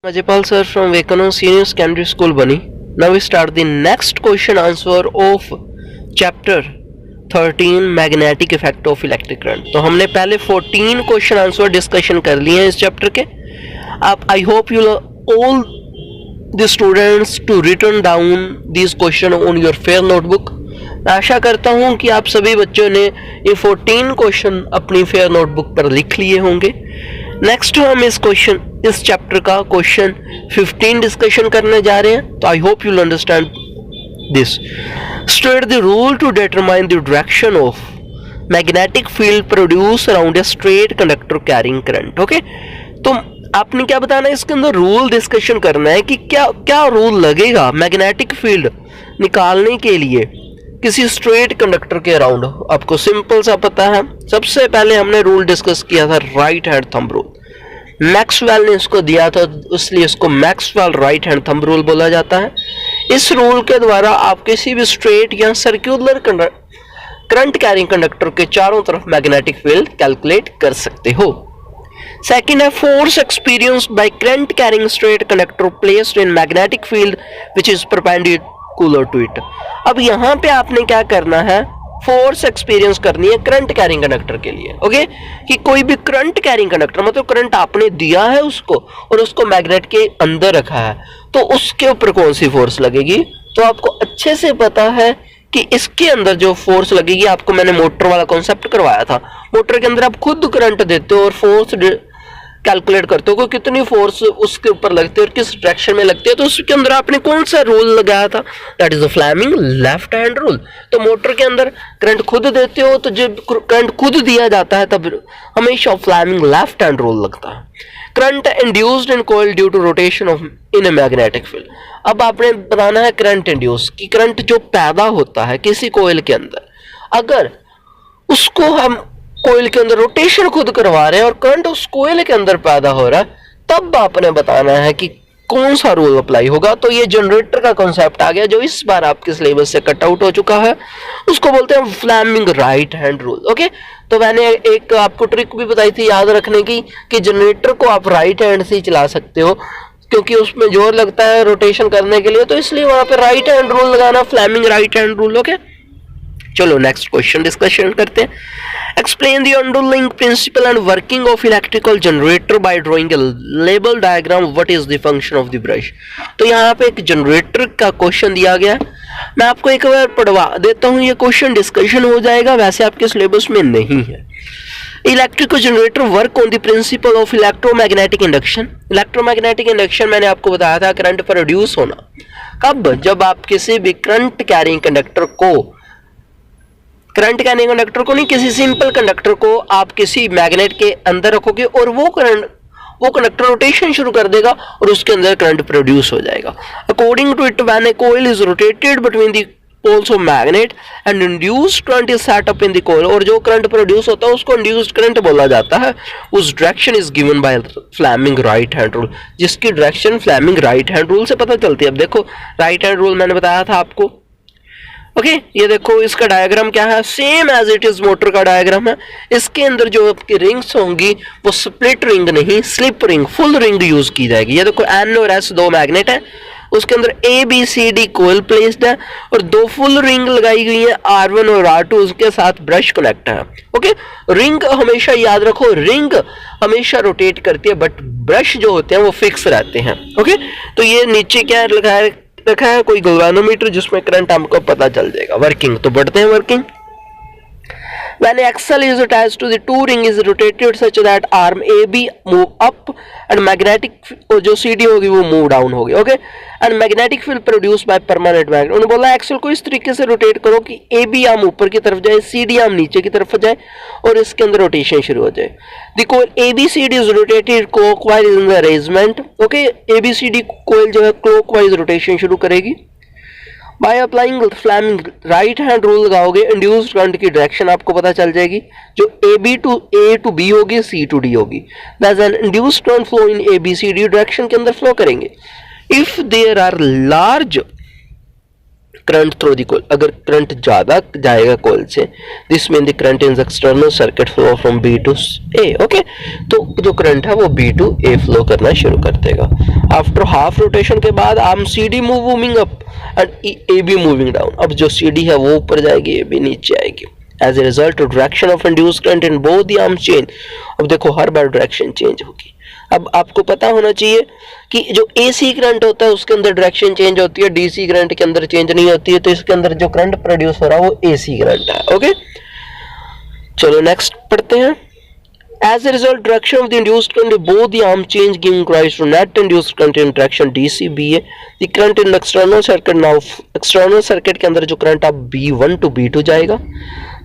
Majapal sir from Vekano Senior Secondary School Bani. Now we start the next question answer of chapter 13 magnetic effect of electric current. तो हमने पहले 14 question answer discussion कर लिए हैं इस chapter के. आप I hope you all the students to written down these question on your fair notebook. आशा करता हूँ कि आप सभी बच्चों ने ये 14 क्वेश्चन अपनी फेयर नोटबुक पर लिख लिए होंगे. नेक्स्ट हम इस चैप्टर का क्वेश्चन 15 डिस्कशन करने जा रहे हैं. तो I hope you will understand this. State the rule to determine the direction of magnetic field produce around a straight conductor carrying current. Okay, तो आपने क्या बताना है, इसके अंदर रूल डिस्कशन करना है कि क्या क्या रूल लगेगा मैग्नेटिक फील्ड निकालने के लिए किसी स्ट्रेट कंडक्टर के अराउंड. आपको सिंपल सा पता है. सबसे पहले हमने रूल डिस्कस किया था right hand thumb rule. Maxwell ने इसको दिया था, इसलिए इसको Maxwell right hand thumb rule बोला जाता है. इस रूल के द्वारा आप किसी भी स्ट्रेट या सर्कुलर करंट कैरिंग कंडक्टर के चारों तरफ मैग्नेटिक फील्ड कैलकुलेट कर सकते हो. सेकेंड है force experienced by current carrying straight conductor placed in magnetic field which is perpendicular to it. अब यहाँ पे आपने क्या करना है, फोर्स एक्सपीरियंस करनी है करंट कैरिंग कंडक्टर के लिए. ओके, कि कोई भी करंट कैरिंग कंडक्टर मतलब करंट आपने दिया है उसको और उसको मैग्नेट के अंदर रखा है, तो उसके ऊपर कौन सी फोर्स लगेगी. तो आपको अच्छे से पता है कि इसके अंदर जो फोर्स लगेगी, आपको मैंने मोटर वाला कॉन्सेप्ट करवाया था. मोटर के अंदर आप खुद करंट देते हो और फोर्स कैलकुलेट करते हो कि कितनी फोर्स उसके ऊपर लगती है और किस डायरेक्शन में लगती है. तो उसके अंदर आपने कौन सा रूल लगाया था, that is the Fleming left hand rule. तो मोटर के अंदर करंट खुद देते हो, तो जब करंट खुद दिया जाता है तब हमेशा फ्लेमिंग लेफ्ट हैंड रूल लगता है. Current induced in coil due to rotation of in a magnetic field. अब आपने बताना है करंट इंड्यूस की करंट जो पैदा होता है किसी कॉइल के अंदर, अगर उसको हम कोयल के अंदर रोटेशन खुद करवा रहे हैं और करंट उस कोयल के अंदर पैदा हो रहा है, तब आपने बताना है कि कौन सा रूल अप्लाई होगा. तो ये जनरेटर का कॉन्सेप्ट आ गया जो इस बार आपके सिलेबस से कट आउट हो चुका है. उसको बोलते हैं Fleming right hand rule. Okay, तो मैंने एक आपको ट्रिक भी बताई थी याद रखने की कि जनरेटर को आप राइट हैंड से ही चला सकते हो क्योंकि उसमें जोर लगता है रोटेशन करने के लिए, तो इसलिए वहां पे राइट हैंड रूल लगाना, Fleming right hand rule. Okay, चलो नेक्स्ट क्वेश्चन डिस्कशन करते हैं. Explain the underlying principle and working of electrical generator by drawing a label diagram. What is the function of the brush. तो यहाँ पे एक generator का question दिया गया है. मैं आपको एक बार पढ़वा देता हूँ, ये क्वेश्चन डिस्कशन हो जाएगा, वैसे आपके सिलेबस में नहीं है. Electrical generator work on the principle of electromagnetic induction. Electromagnetic induction मैंने आपको बताया था करंट प्रोड्यूस होना कब, जब आप किसी भी करंट कैरिंग कंडक्टर को नहीं, किसी सिंपल कंडक्टर को आप किसी मैग्नेट के अंदर रखोगे और वो कंडक्टर रोटेशन शुरू कर देगा और उसके अंदर करंट प्रोड्यूस हो जाएगा. According to it when a coil is rotated between the poles of magnet and induced current is set up in the coil. और जो करंट प्रोड्यूस होता है उसको इंड्यूस्ड करंट बोला जाता है. उस direction is given by Fleming right hand rule, जिसकी direction Fleming right hand rule से पता चलती है. अब देखो राइट हैंड रूल मैंने बताया था आपको. ओके, ये देखो इसका डायग्राम क्या है, same as it is motor का डायग्राम है. इसके अंदर जो आपकी रिंग्स होंगी वो स्प्लिट रिंग नहीं, slip ring, full ring use की जाएगी. ये देखो N और S दो मैग्नेट है, उसके अंदर ABCD कोयल प्लेस्ड है और दो फुल रिंग लगाई गई है R1 और R2, उसके साथ ब्रश कनेक्ट है. ओके, रिंग हमेशा याद रखो, रिंग हमेशा रोटेट करती है बट ब्रश जो होते हैं वो फिक्स रहते हैं. ओके, तो ये नीचे क्या रखा है कोई गैल्वेनोमीटर जिसमें करंट हमको पता चल जाएगा. वर्किंग, तो बढ़ते हैं working. When axle is attached to the two ring is rotated such that arm AB move up and magnetic और जो CD होगी वो move down होगी. Okay, and magnetic field produced by permanent magnet. उन्होंने बोला एक्सल को इस तरीके से रोटेट करो कि AB आर्म ऊपर की तरफ जाए, CD आर्म नीचे की तरफ जाए और इसके अंदर रोटेशन शुरू हो जाए. The coil ABCD is rotated clockwise in the arrangement. Okay, ABCD coil जो है clockwise रोटेशन शुरू करेगी. By applying Fleming right hand rule लगाओगे, इंड्यूस्ड करंट की डायरेक्शन आपको पता चल जाएगी, जो A to B होगी, C to D होगी. That's an induced current flow in ABCD direction के अंदर फ्लो करेंगे. If there are large current through the coil, अगर करंट ज्यादा जाएगा कॉइल से, this mean the current in external circuit flow from B to A. Okay, तो जो current है वो B to A फ्लो करना शुरू कर देगा. आफ्टर हाफ रोटेशन के बाद arm CD moving up and AB moving down. अब जो CD है वो ऊपर जाएगी, AB नीचे आएगी। As a result direction of induced current in both the arms change. अब देखो हर बार डायरेक्शन चेंज होगी। अब आपको पता होना चाहिए कि जो AC करंट होता है उसके अंदर डायरेक्शन चेंज होती है, DC करंट के अंदर चेंज नहीं होती है, तो इसके अंदर जो करंट प्रोड्यूस हो रहा है वो AC करंट है। ओके, चलो नेक्स्ट पढ़ते हैं। As a result, direction of the induced current in both the arm change, giving rise to net induced current in direction DC-BA. The current in external circuit now, external circuit के अंदर जो current अब B1 to B2 जाएगा।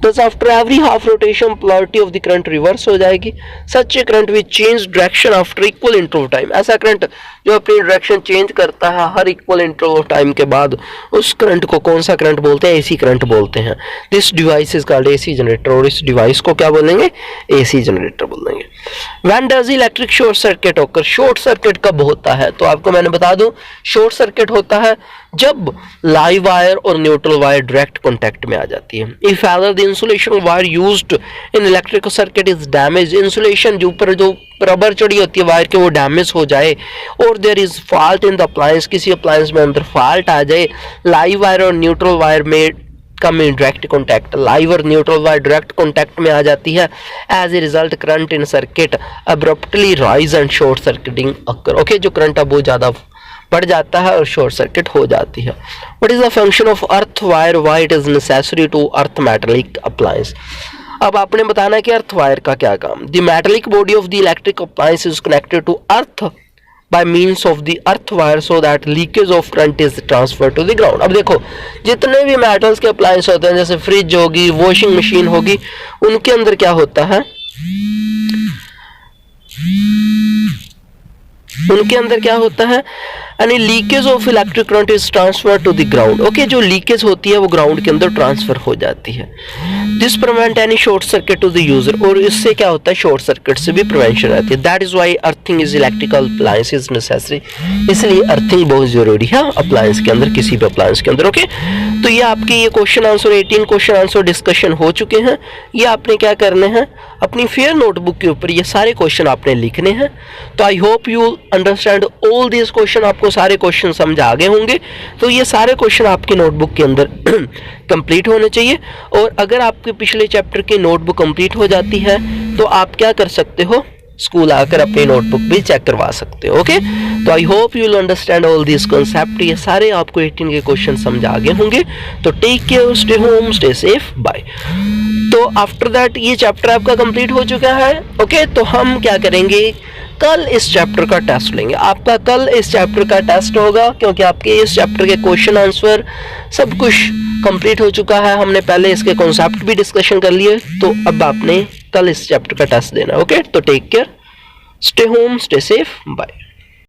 Thus, after every half rotation, polarity of the current reverse हो जाएगी। Such a current will change direction after equal interval of time. ऐसा current जो अपनी डायरेक्शन चेंज करता है हर इक्वल इंटरवल ऑफ टाइम के बाद, उस करंट को कौन सा करंट बोलते हैं? AC करंट बोलते हैं। This device is called AC generator, और इस डिवाइस को क्या बोलेंगे? AC जनरेटर बोलेंगे। When does electric short circuit occur? Short circuit कब होता है? तो आपको मैंने बता दूं, शॉर्ट सर्किट होता है जब लाइव वायर और न्यूट्रल वायर डायरेक्ट कांटेक्ट में आ जाती है। If ever the insulation wire used in electrical circuit is damage, insulation जो ऊपर जो रबर चढ़ी होती है वायर के वो डैमेज हो जाए, और there is fault in the appliance, किसी अप्लायंस में अंदर फॉल्ट आ जाए, लाइव वायर और न्यूट्रल वायर में come in direct contact, live और न्यूट्रल वायर डायरेक्ट कॉन्टैक्ट में आ जाती है। As a result current in circuit abruptly rise and short circuiting occur. Okay, जो करंट है वो ज़्यादा बढ़ जाता है और शॉर्ट सर्किट हो जाती है। What is the function of earth wire, why it is necessary to earth metallic appliance. अब आपने बताना है कि अर्थ वायर का क्या काम। The metallic body of the electric appliance is connected to earth by means of the earth wire so that leakage of current is transferred to the ground। अब देखो जितने भी मेटल्स के अप्लायंस होते हैं, जैसे फ्रिज होगी, वॉशिंग मशीन होगी, उनके अंदर क्या होता है? उनके अंदर क्या होता है? यानी leakage of electric current is transfer to the ground. Okay, जो लीकेज होती है वो ग्राउंड के अंदर ट्रांसफर हो जाती है। This prevent any short circuit to the user, और इससे क्या होता है? शॉर्ट सर्किट से भी प्रिवेंशन रहती है। That is why earthing is electrical appliance is necessary. इसलिए अर्थिंग बहुत जरूरी है अप्लायंस के अंदर, किसी भी अप्लायंस के अंदर। ओके, तो ये आपके ये question answer 18 question answer discussion हो चुके हैं। ये आपने क्या करने हैं? अपनी फेयर नोटबुक के ऊपर ये सारे क्वेश्चन आपने लिखने हैं। तो I hope you understand all this question, आपको सारे क्वेश्चन समझ आ गए होंगे। तो ये सारे क्वेश्चन आपकी नोटबुक के अंदर कंप्लीट होने चाहिए। और अगर आपके पिछले चैप्टर की नोटबुक कंप्लीट हो जाती है तो आप क्या कर सकते हो? स्कूल आकर अपनी नोटबुक भी चेक करवा सकते हो। ओके, तो I hope you will understand all this concept. ये सारे आपको 18 के क्वेश्चन समझ आ गए होंगे। तो take care, stay home, stay safe, bye. तो आफ्टर दैट ये चैप्टर आपका कंप्लीट हो चुका है। ओके, तो हम क्या करेंगे? कल इस चैप्टर का टेस्ट लेंगे। आपका कल इस चैप्टर का टेस्ट होगा, क्योंकि आपके इस चैप्टर के क्वेश्चन आंसर सब कुछ कंप्लीट हो चुका है। हमने पहले इसके कॉन्सेप्ट भी डिस्कशन कर लिए, तो अब आपने कल इस चैप्टर का टेस्ट देना। ओके, तो take care, stay home, stay safe, bye.